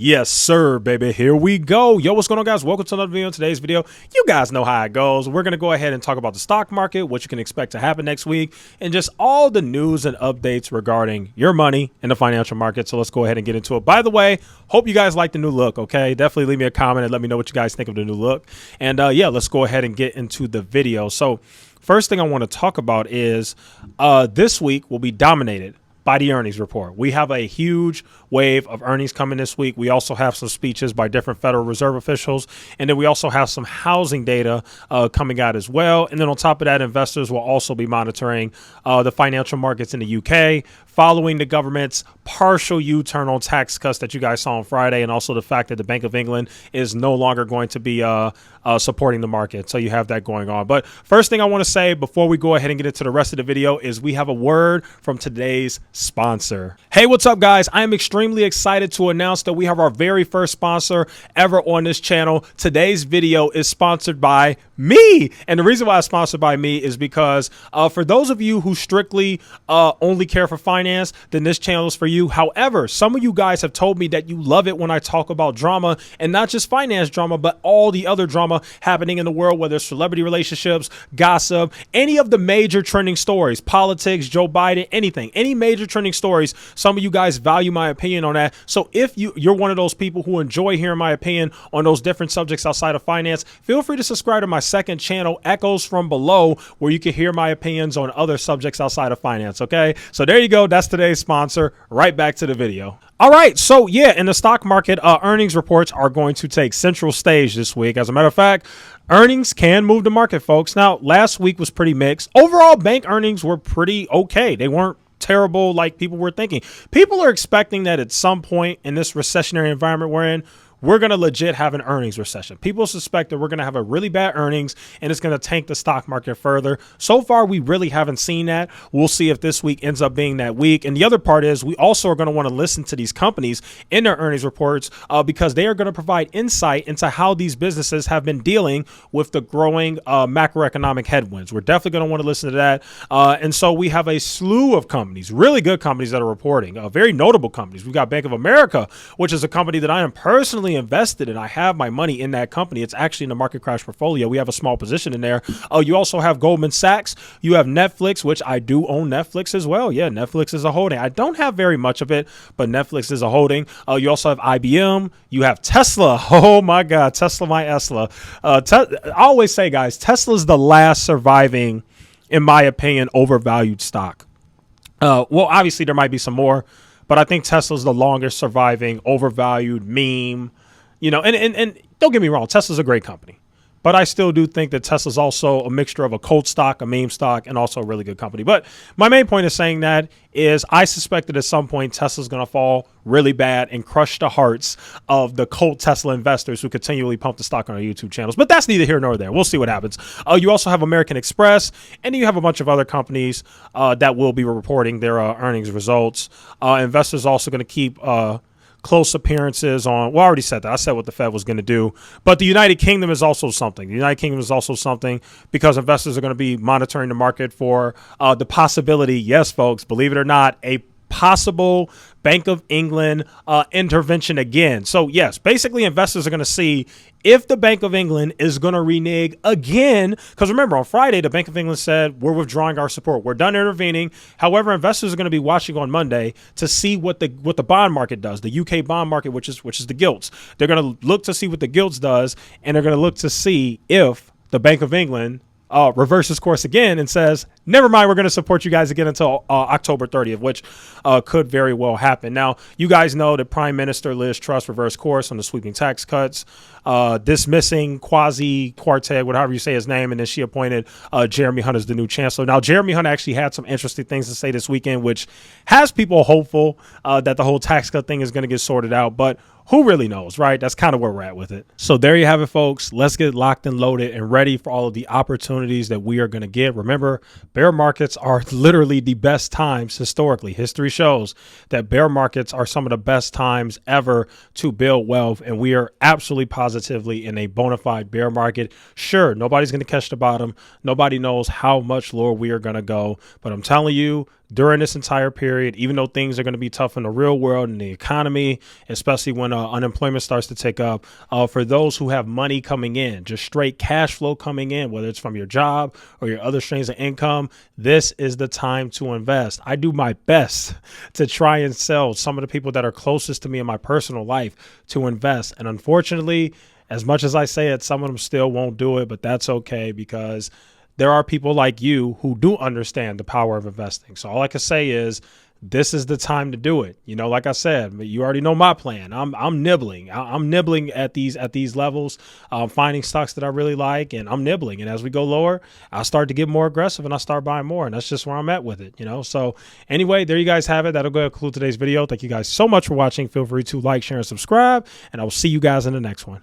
Yes, sir, baby. Here we go. Yo, what's going on, guys? Welcome to another video. In today's video, you guys know how it goes. We're going to go ahead and talk about the stock market, what you can expect to happen next week, and just all the news and updates regarding your money in the financial market. So let's go ahead and get into it. By the way, hope you guys like the new look, okay? Definitely leave me a comment and let me know what you guys think of the new look. And yeah, let's go ahead and get into the video. So first thing I want to talk about is this week will be dominated by the earnings report. We have a huge wave of earnings coming this week. We also have some speeches by different Federal Reserve officials. And then we also have some housing data coming out as well. And then on top of that, investors will also be monitoring the financial markets in the UK following the government's partial U-turn on tax cuts that you guys saw on Friday, and also the fact that the Bank of England is no longer going to be supporting the market. So you have that going on. But first thing I want to say before we go ahead and get into the rest of the video is we have a word from today's sponsor. Hey, what's up, guys? I am extremely excited to announce that we have our very first sponsor ever on this channel. Today's video is sponsored by me. And the reason why it's sponsored by me is because for those of you who strictly only care for finance, then this channel is for you. However, some of you guys have told me that you love it when I talk about drama, and not just finance drama, but all the other drama happening in the world, whether it's celebrity relationships, gossip, any of the major trending stories, politics, Joe Biden, anything, any major trending stories. Some of you guys value my opinion on that. So if you're one of those people who enjoy hearing my opinion on those different subjects outside of finance, feel free to subscribe to my second channel, Echoes from Below, where you can hear my opinions on other subjects outside of finance. Okay, so there you go. That's today's sponsor. Right back to the video. All right, so yeah, in the stock market, earnings reports are going to take central stage this week. As a matter of fact, earnings can move the market, folks. Now, last week was pretty mixed. Overall, bank earnings were pretty okay. They weren't terrible like people were thinking. People are expecting that at some point in this recessionary environment we're in, we're going to legit have an earnings recession. People suspect that we're going to have a really bad earnings and it's going to tank the stock market further. So far, we really haven't seen that. We'll see if this week ends up being that week. And the other part is we also are going to want to listen to these companies in their earnings reports because they are going to provide insight into how these businesses have been dealing with the growing macroeconomic headwinds. We're definitely going to want to listen to that. And so we have a slew of companies, really good companies that are reporting, very notable companies. We've got Bank of America, which is a company that I am personally invested in. I have my money in that company. It's actually in the market crash portfolio. We have a small position in there. You also have Goldman Sachs. You have Netflix, which I do own Netflix as well. Yeah, Netflix is a holding. I don't have very much of it, but Netflix is a holding. You also have IBM. You have Tesla. Oh my God, Tesla, my Tesla. I always say, guys, Tesla's the last surviving, in my opinion, overvalued stock. Well, obviously there might be some more, but I think Tesla's the longest surviving overvalued meme, you know, and don't get me wrong, Tesla's a great company, but I still do think that Tesla's also a mixture of a cult stock, a meme stock, and also a really good company. But my main point of saying that is I suspect that at some point Tesla's going to fall really bad and crush the hearts of the cult Tesla investors who continually pump the stock on our YouTube channels. But that's neither here nor there. We'll see what happens. You also have American Express, and you have a bunch of other companies that will be reporting their earnings results. Investors are also going to keep close appearances on, well, I already said that. I said what the Fed was going to do. But the United Kingdom is also something. The United Kingdom is also something because investors are going to be monitoring the market for the possibility, yes, folks, believe it or not, a possible Bank of England intervention again. So yes, basically investors are going to see if the Bank of England is going to renege again. Because remember, on Friday, the Bank of England said, we're withdrawing our support. We're done intervening. However, investors are going to be watching on Monday to see what the bond market does, the UK bond market, which is the gilts. They're going to look to see what the gilts does, and they're going to look to see if the Bank of England reverses course again and says, never mind, we're going to support you guys again until October 30th, which could very well happen. Now, you guys know that Prime Minister Liz Truss reversed course on the sweeping tax cuts, dismissing Kwasi Kwarteng, whatever you say his name, and then she appointed Jeremy Hunt as the new chancellor. Now, Jeremy Hunt actually had some interesting things to say this weekend, which has people hopeful that the whole tax cut thing is going to get sorted out. But who really knows, right? That's kind of where we're at with it. So there you have it, folks. Let's get locked and loaded and ready for all of the opportunities that we are going to get. Remember, bear markets are literally the best times historically. History shows that bear markets are some of the best times ever to build wealth, and we are absolutely positively in a bona fide bear market. Sure, nobody's going to catch the bottom. Nobody knows how much lower we are going to go, but I'm telling you, during this entire period, even though things are going to be tough in the real world and the economy, especially when unemployment starts to tick up, for those who have money coming in, just straight cash flow coming in, whether it's from your job or your other streams of income, this is the time to invest. I do my best to try and sell some of the people that are closest to me in my personal life to invest. And unfortunately, as much as I say it, some of them still won't do it, but that's okay, because there are people like you who do understand the power of investing. So all I can say is this is the time to do it. You know, like I said, you already know my plan. I'm nibbling. I'm nibbling at these levels, finding stocks that I really like, and I'm nibbling. And as we go lower, I'll start to get more aggressive and I'll start buying more. And that's just where I'm at with it, you know. So anyway, there you guys have it. That'll go ahead and conclude today's video. Thank you guys so much for watching. Feel free to like, share, and subscribe, and I will see you guys in the next one.